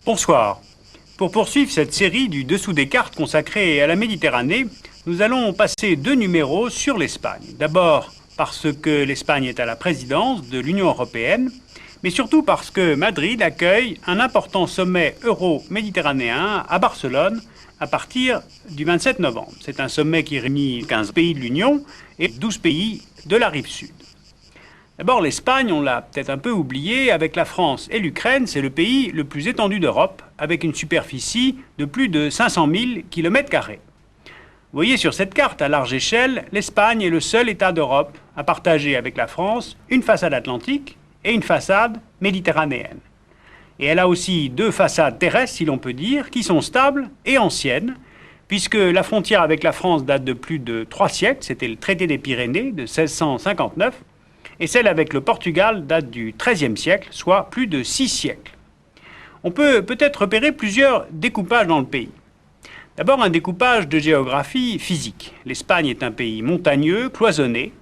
Bonsoir. Pour poursuivre cette série du Dessous des cartes consacrée à la Méditerranée, nous allons passer 2 numéros sur l'Espagne. D'abord parce que l'Espagne est à la présidence de l'Union européenne, mais surtout parce que Madrid accueille un important sommet euro-méditerranéen à Barcelone à partir du 27 novembre. C'est un sommet qui réunit 15 pays de l'Union et 12 pays de la rive sud. D'abord, l'Espagne, on l'a peut-être un peu oublié, avec la France et l'Ukraine, c'est le pays le plus étendu d'Europe, avec une superficie de plus de 500 000 km². Vous voyez sur cette carte à large échelle, l'Espagne est le seul État d'Europe à partager avec la France une façade atlantique et une façade méditerranéenne. Et elle a aussi 2 façades terrestres, si l'on peut dire, qui sont stables et anciennes, puisque la frontière avec la France date de plus de 3 siècles, c'était le traité des Pyrénées de 1659, et celle avec le Portugal date du XIIIe siècle, soit plus de 6 siècles. On peut peut-être repérer plusieurs découpages dans le pays. D'abord, un découpage de géographie physique. L'Espagne est un pays montagneux, cloisonné,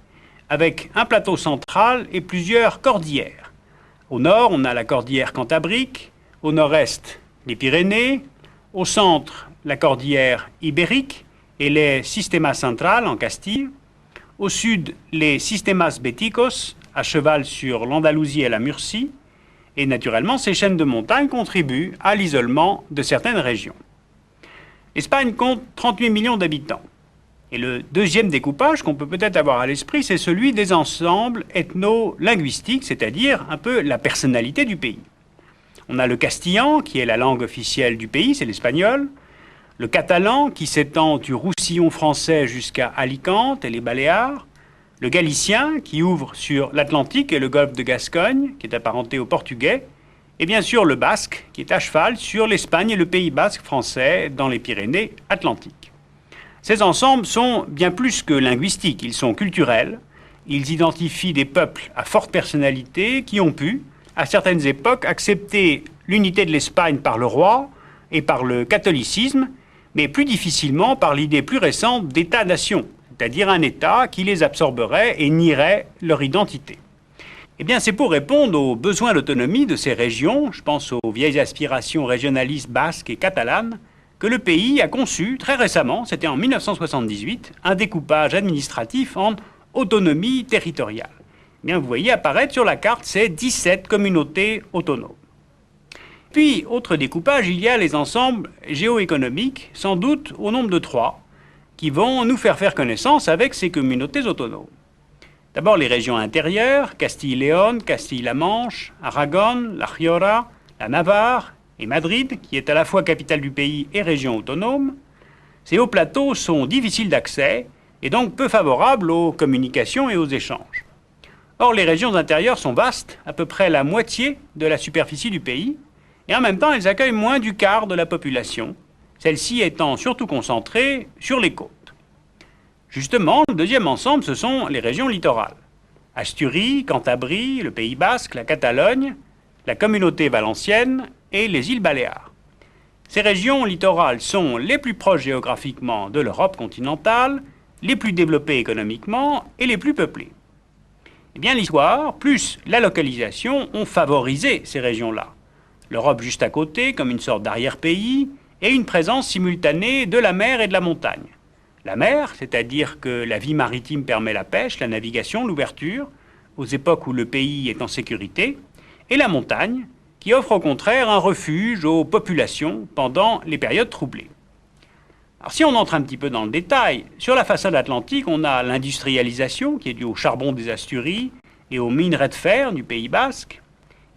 avec un plateau central et plusieurs cordillères. Au nord, on a la cordillère cantabrique, au nord-est, les Pyrénées, au centre, la cordillère ibérique et les Sistemas Central en Castille, au sud, les Sistemas Béticos, à cheval sur l'Andalousie et la Murcie, et naturellement, ces chaînes de montagnes contribuent à l'isolement de certaines régions. L'Espagne compte 38 millions d'habitants. Et le deuxième découpage qu'on peut peut-être avoir à l'esprit, c'est celui des ensembles ethno-linguistiques, c'est-à-dire un peu la personnalité du pays. On a le castillan, qui est la langue officielle du pays, c'est l'espagnol. Le catalan, qui s'étend du Roussillon français jusqu'à Alicante et les Baléares. Le galicien, qui ouvre sur l'Atlantique et le golfe de Gascogne, qui est apparenté au portugais. Et bien sûr le basque, qui est à cheval sur l'Espagne et le Pays basque français dans les Pyrénées atlantiques. Ces ensembles sont bien plus que linguistiques, ils sont culturels. Ils identifient des peuples à forte personnalité qui ont pu, à certaines époques, accepter l'unité de l'Espagne par le roi et par le catholicisme, mais plus difficilement par l'idée plus récente d'État-nation, c'est-à-dire un État qui les absorberait et nierait leur identité. Eh bien, c'est pour répondre aux besoins d'autonomie de ces régions, je pense aux vieilles aspirations régionalistes basques et catalanes, que le pays a conçu très récemment, c'était en 1978, un découpage administratif en autonomie territoriale. Eh bien, vous voyez apparaître sur la carte ces 17 communautés autonomes. Puis, autre découpage, il y a les ensembles géoéconomiques, sans doute au nombre de 3, qui vont nous faire connaissance avec ces communautés autonomes. D'abord les régions intérieures, Castille-Léon, Castille-La Manche, Aragon, La Rioja, la Navarre et Madrid, qui est à la fois capitale du pays et région autonome. Ces hauts plateaux sont difficiles d'accès et donc peu favorables aux communications et aux échanges. Or, les régions intérieures sont vastes, à peu près la moitié de la superficie du pays, et en même temps, elles accueillent moins du quart de la population, celle-ci étant surtout concentrée sur les côtes. Justement, le deuxième ensemble, ce sont les régions littorales. Asturie, Cantabrie, le Pays basque, la Catalogne, la communauté valencienne et les îles Baléares. Ces régions littorales sont les plus proches géographiquement de l'Europe continentale, les plus développées économiquement et les plus peuplées. Eh bien, l'histoire, plus la localisation, ont favorisé ces régions-là. L'Europe juste à côté, comme une sorte d'arrière-pays, et une présence simultanée de la mer et de la montagne. La mer, c'est-à-dire que la vie maritime permet la pêche, la navigation, l'ouverture, aux époques où le pays est en sécurité, et la montagne, qui offre au contraire un refuge aux populations pendant les périodes troublées. Alors si on entre un petit peu dans le détail, sur la façade atlantique, on a l'industrialisation qui est due au charbon des Asturies et aux minerais de fer du Pays basque,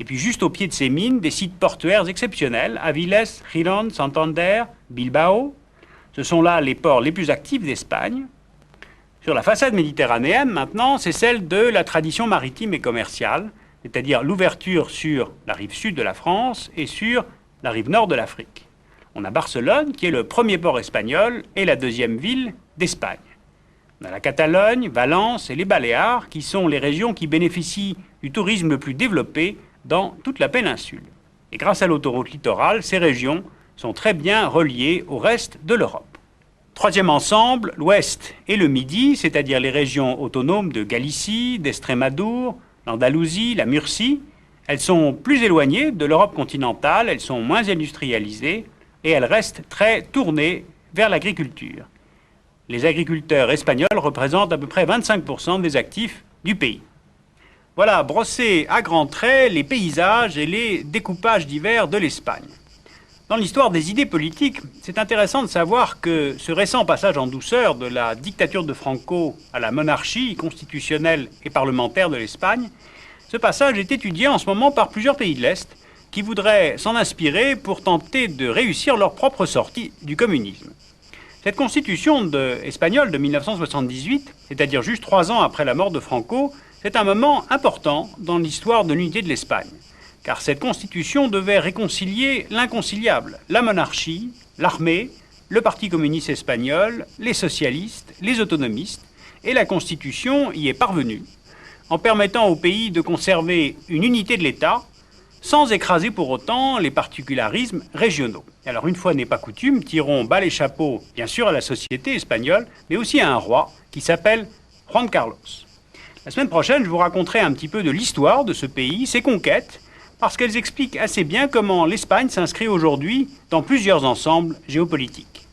et puis juste au pied de ces mines, des sites portuaires exceptionnels, Avilés, Gijón, Santander, Bilbao. Ce sont là les ports les plus actifs d'Espagne. Sur la façade méditerranéenne, maintenant, c'est celle de la tradition maritime et commerciale, c'est-à-dire l'ouverture sur la rive sud de la France et sur la rive nord de l'Afrique. On a Barcelone, qui est le premier port espagnol et la deuxième ville d'Espagne. On a la Catalogne, Valence et les Baléares, qui sont les régions qui bénéficient du tourisme le plus développé dans toute la péninsule. Et grâce à l'autoroute littorale, ces régions sont très bien reliées au reste de l'Europe. Troisième ensemble, l'Ouest et le Midi, c'est-à-dire les régions autonomes de Galicie, d'Estrémadure, l'Andalousie, la Murcie. Elles sont plus éloignées de l'Europe continentale, elles sont moins industrialisées et elles restent très tournées vers l'agriculture. Les agriculteurs espagnols représentent à peu près 25% des actifs du pays. Voilà, brossés à grands traits les paysages et les découpages divers de l'Espagne. Dans l'histoire des idées politiques, c'est intéressant de savoir que ce récent passage en douceur de la dictature de Franco à la monarchie constitutionnelle et parlementaire de l'Espagne, ce passage est étudié en ce moment par plusieurs pays de l'Est qui voudraient s'en inspirer pour tenter de réussir leur propre sortie du communisme. Cette constitution espagnole de 1978, c'est-à-dire juste 3 ans après la mort de Franco, c'est un moment important dans l'histoire de l'unité de l'Espagne. Car cette constitution devait réconcilier l'inconciliable, la monarchie, l'armée, le Parti communiste espagnol, les socialistes, les autonomistes, et la constitution y est parvenue, en permettant au pays de conserver une unité de l'État, sans écraser pour autant les particularismes régionaux. Alors une fois n'est pas coutume, tirons bas les chapeaux, bien sûr à la société espagnole, mais aussi à un roi qui s'appelle Juan Carlos. La semaine prochaine, je vous raconterai un petit peu de l'histoire de ce pays, ses conquêtes, parce qu'elles expliquent assez bien comment l'Espagne s'inscrit aujourd'hui dans plusieurs ensembles géopolitiques.